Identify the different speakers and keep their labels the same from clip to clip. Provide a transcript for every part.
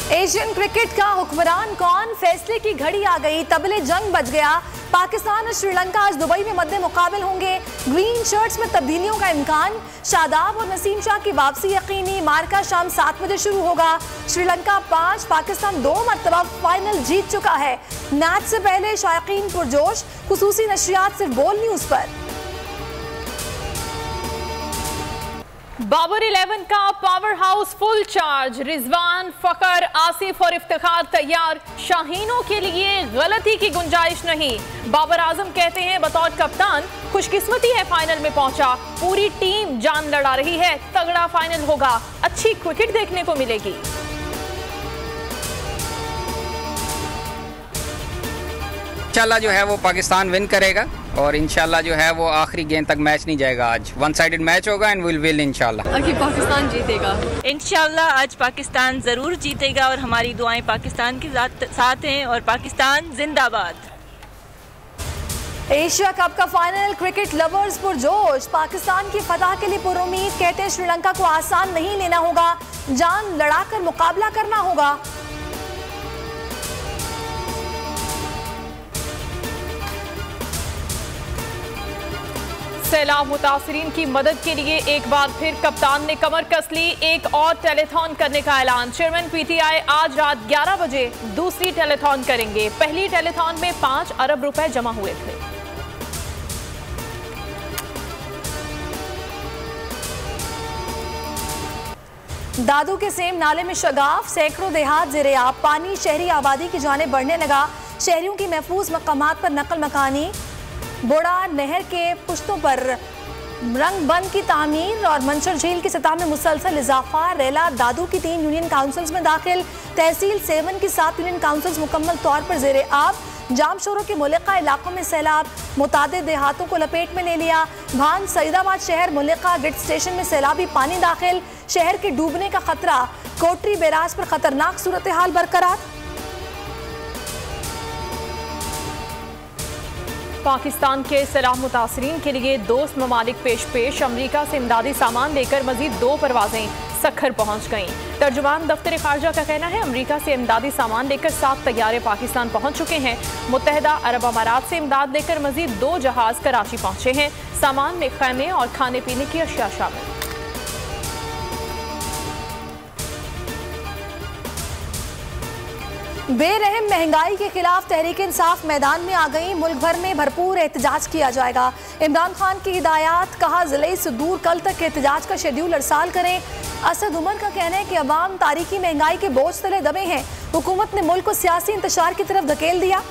Speaker 1: Asian cricket का हुक्मरान कौन, फैसले की घड़ी आ गई, तबले जंग बज गया। पाकिस्तान और श्रीलंका आज दुबई में मद्दे मुकाबिल होंगे। ग्रीन शर्ट्स में तब्दीलियों का इम्कान, शादाब और नसीम शाह की वापसी यकीनी। मार्का शाम 7 बजे शुरू होगा। श्रीलंका 5, पाकिस्तान 2 मरतबा फाइनल जीत चुका है। मैच से पहले शायकीन पुरजोश, खुसूसी नशरियात सिर्फ बोल न्यूज पर।
Speaker 2: बाबर 11 का power house full charge, Rizwan, Fakhar, Asif और इफ्तिखार तैयार। शाहीनों के लिए गलती की गुंजाइश नहीं। बाबर आजम कहते हैं बतौर कप्तान खुशकिस्मती है फाइनल में पहुंचा। पूरी टीम जान लड़ा रही है, तगड़ा फाइनल होगा, अच्छी क्रिकेट देखने को मिलेगी।
Speaker 3: इंशाल्लाह जो है वो पाकिस्तान विन करेगा और इंशाल्लाह जो है वो आखिरी गेंद तक मैच नहीं जाएगा। आज वन साइडेड मैच होगा एंड विल विन इंशाल्लाह।
Speaker 4: कि पाकिस्तान जीतेगा।
Speaker 5: इंशाल्लाह आज पाकिस्तान ज़रूर जीतेगा और हमारी दुआएं पाकिस्तान के साथ हैं और पाकिस्तान जिंदाबाद।
Speaker 1: एशिया कप का फाइनल, क्रिकेट लवर्स पुरजोश। पाकिस्तान की फतह के लिए पुरुम्मीद, कहते हैं श्रीलंका को आसान नहीं लेना होगा, जान लड़ाकर मुकाबला करना होगा।
Speaker 2: सैलाब मुतासरीन की मदद के लिए एक बार फिर कप्तान ने कमर कस ली। एक और टेलीथॉन करने का ऐलान। चेयरमैन पीटीआई आज रात 11 बजे दूसरी टेलीथॉन करेंगे। पहली टेलीथॉन में 5 अरब रुपए जमा हुए थे।
Speaker 1: दादू के सेम नाले में शगाफ, सैकड़ों देहात ज़ेरे-आब, पानी शहरी आबादी की जाने बढ़ने लगा। शहरियों की महफूज मकामात पर नकल मकानी। बोड़ा नहर के पुश्तों पर रंग बंद की तामीर और मंशर झील की सतह में मुसलसल इजाफा। रेला दादू की 3 यूनियन काउंसिल्स में दाखिल। तहसील 7 की 7 यूनियन काउंसिल्स मुकम्मल तौर पर ज़ेरे आब। जाम शोरों के मुल्का इलाकों में सैलाब, मुतादिद देहातों को लपेट में ले लिया। भान सईदाबाद शहर मुल्का गिट स्टेशन में सैलाबी पानी दाखिल। शहर के डूबने का खतरा। कोटरी बैराज पर खतरनाक सूरत हाल बरकरार।
Speaker 2: पाकिस्तान के सैलाब मुतासरीन के लिए दोस्त ममालिक पेश अमरीका से इमदादी सामान लेकर मजीद 2 परवाजें सखर पहुंच गईं। तर्जुमान दफ्तर खारजा का कहना है अमरीका से इमदादी सामान लेकर 7 तैयारे पाकिस्तान पहुंच चुके हैं। मुत्तहिदा अरब अमारात से इमदाद लेकर मजीद 2 जहाज कराची पहुंचे हैं। सामान में खैमे और खाने पीने की अशिया शामिल।
Speaker 1: बेरहम महंगाई के खिलाफ तहरीक इंसाफ मैदान में आ गई। मुल्क भर में भरपूर एहतजाज किया जाएगा। इमरान खान की हिदायत, कहा जिले से दूर कल तक एहतजाज का शेड्यूल अरसाल करें। असद उमर का कहना है कि अवाम तारीखी महंगाई के बोझ तले दबे हैं। हुकूमत ने मुल्क को सियासी इंतशार की तरफ धकेल दिया।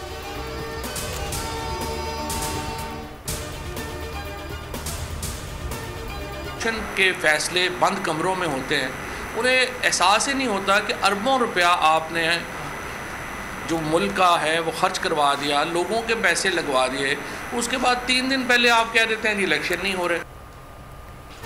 Speaker 6: के फैसले बंद कमरों में होते हैं, उन्हें एहसास ही नहीं होता कि अरबों रुपया आपने जो मुल्क का है वो खर्च करवा दिया, लोगों के पैसे लगवा दिए। उसके बाद 3 दिन पहले आप कह देते हैं कि इलेक्शन नहीं हो रहे।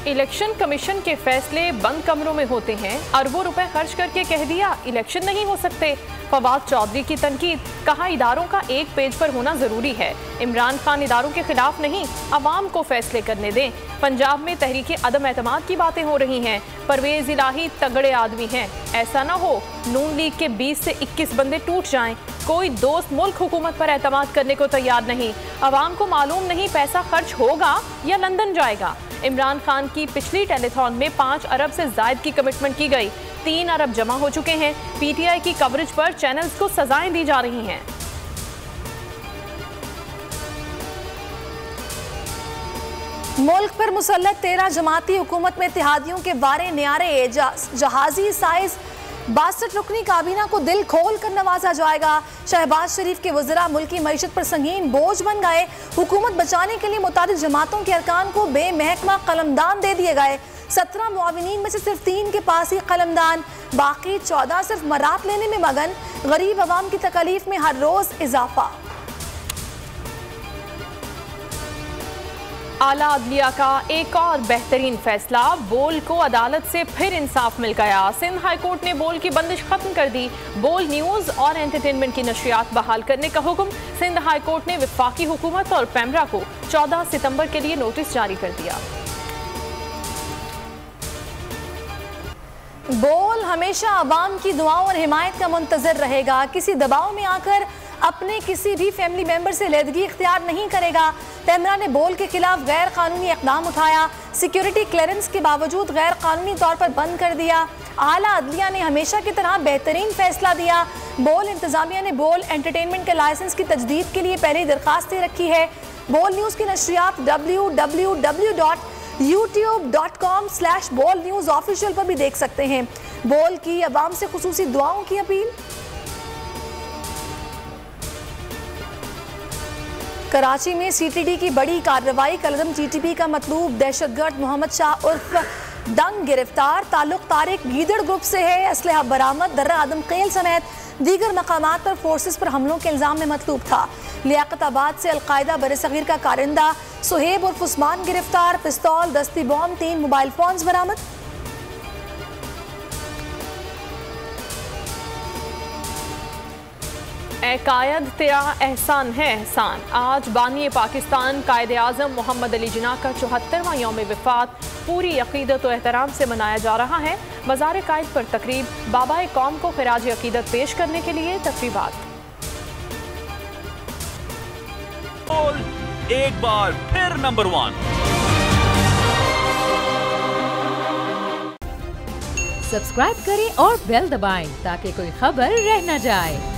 Speaker 2: इलेक्शन कमीशन के फैसले बंद कमरों में होते हैं। अरबों रुपए खर्च करके कह दिया इलेक्शन नहीं हो सकते। फवाद चौधरी की तनकीद, कहा इदारों का एक पेज पर होना जरूरी है। इमरान खान इदारों के खिलाफ नहीं, अवाम को फैसले करने दें। पंजाब में तहरीके अदम एतमाद की बातें हो रही हैं। परवेज इलाही तगड़े आदमी हैं, ऐसा ना हो नून लीग के 20 से 21 बंदे टूट जाएं। कोई दोस्त मुल्क हुकूमत पर एतमाद करने को तैयार नहीं। अवाम को मालूम नहीं पैसा खर्च होगा या लंदन जाएगा। इमरान खान की पिछली टेलीथॉन में 5 अरब से जायद की कमिटमेंट की गई। 3 अरब जमा हो चुके हैं। पीटीआई की कवरेज पर चैनल्स को सजाएं दी जा रही हैं।
Speaker 1: मुल्क पर मुसल्लत 13 जमाती हुकूमत में इत्तेहादियों के वारे न्यारे। जहाजी साइज 62 रुकनी काबीना को दिल खोल कर नवाजा जाएगा। शहबाज शरीफ के वज़रा मुल्की मईशत पर संगीन बोझ बन गए। हुकूमत बचाने के लिए मुतादिद जमातों के अरकान को बेमहकमा कलमदान दे दिए गए। 17 मुआविनीन में से सिर्फ 3 के पास ही कलमदान, बाकी 14 सिर्फ मरात लेने में मगन। गरीब अवाम की तकलीफ में हर रोज इजाफा।
Speaker 2: आला अदलिया का एक और बेहतरीन फैसला, बोल को अदालत से फिर इंसाफ मिल गया। सिंध हाई कोर्ट ने बोल की बंदिश खत्म कर दी। बोल न्यूज और एंटरटेनमेंट की नशरियात बहाल करने का हुक्म। सिंध हाई कोर्ट ने वफाकी हुकूमत और पैमरा को 14 सितंबर के लिए नोटिस जारी कर दिया।
Speaker 1: बोल हमेशा अवाम की दुआओं और हिमायत का मुंतजर रहेगा, किसी दबाव में आकर अपने किसी भी फैमिली मेंबर से लेदगी इख्तियार नहीं करेगा। पेमरा ने बोल के खिलाफ गैर कानूनी इकदाम उठाया, सिक्योरिटी क्लियरेंस के बावजूद गैर कानूनी तौर पर बंद कर दिया। आला अदलिया ने हमेशा की तरह बेहतरीन फैसला दिया। बोल इंतजामिया ने बोल एंटरटेनमेंट के लाइसेंस की तजदीद के लिए पहले दरखास्त दे रखी है। बोल न्यूज़ की नशरियात www.youtube.com/बोल ऑफिशियल पर भी देख सकते हैं। बोल की अवाम से खुसूसी दुआओं की अपील। कराची में CTD की बड़ी कार्रवाई, कलदम TTP का मतलूब दहशतगर्द मोहम्मद शाह उर्फ दंग गिरफ्तार, ताल्लुक तारिक गीदड़ ग्रुप से है। असलहा बरामद, दर्रा आदम खेल समेत दीगर मकामात पर फोर्सेस पर हमलों के इल्जाम में मतलूब था। लियाकताबाद से अलकायदा बरसगीर का कारिंदा सुहेब उर्फ उस्मान गिरफ्तार, पिस्तौल, दस्ती बॉम्ब, 3 मोबाइल फोन्स बरामद।
Speaker 2: ए कायद तेरा एहसान है एहसान। आज बानी पाकिस्तान कायद आज़म मोहम्मद अली जिन्ना का 74वां यौम वफ़ात पूरी अक़ीदत और एहतराम से मनाया जा रहा है। मज़ार कायद पर तकरीब, बाबा कौम को खिराज अक़ीदत पेश करने के लिए तकरीबात।
Speaker 4: एक बार फिर नंबर 1।
Speaker 7: सब्सक्राइब करें और बेल दबाएं ताकि कोई खबर रह न जाए।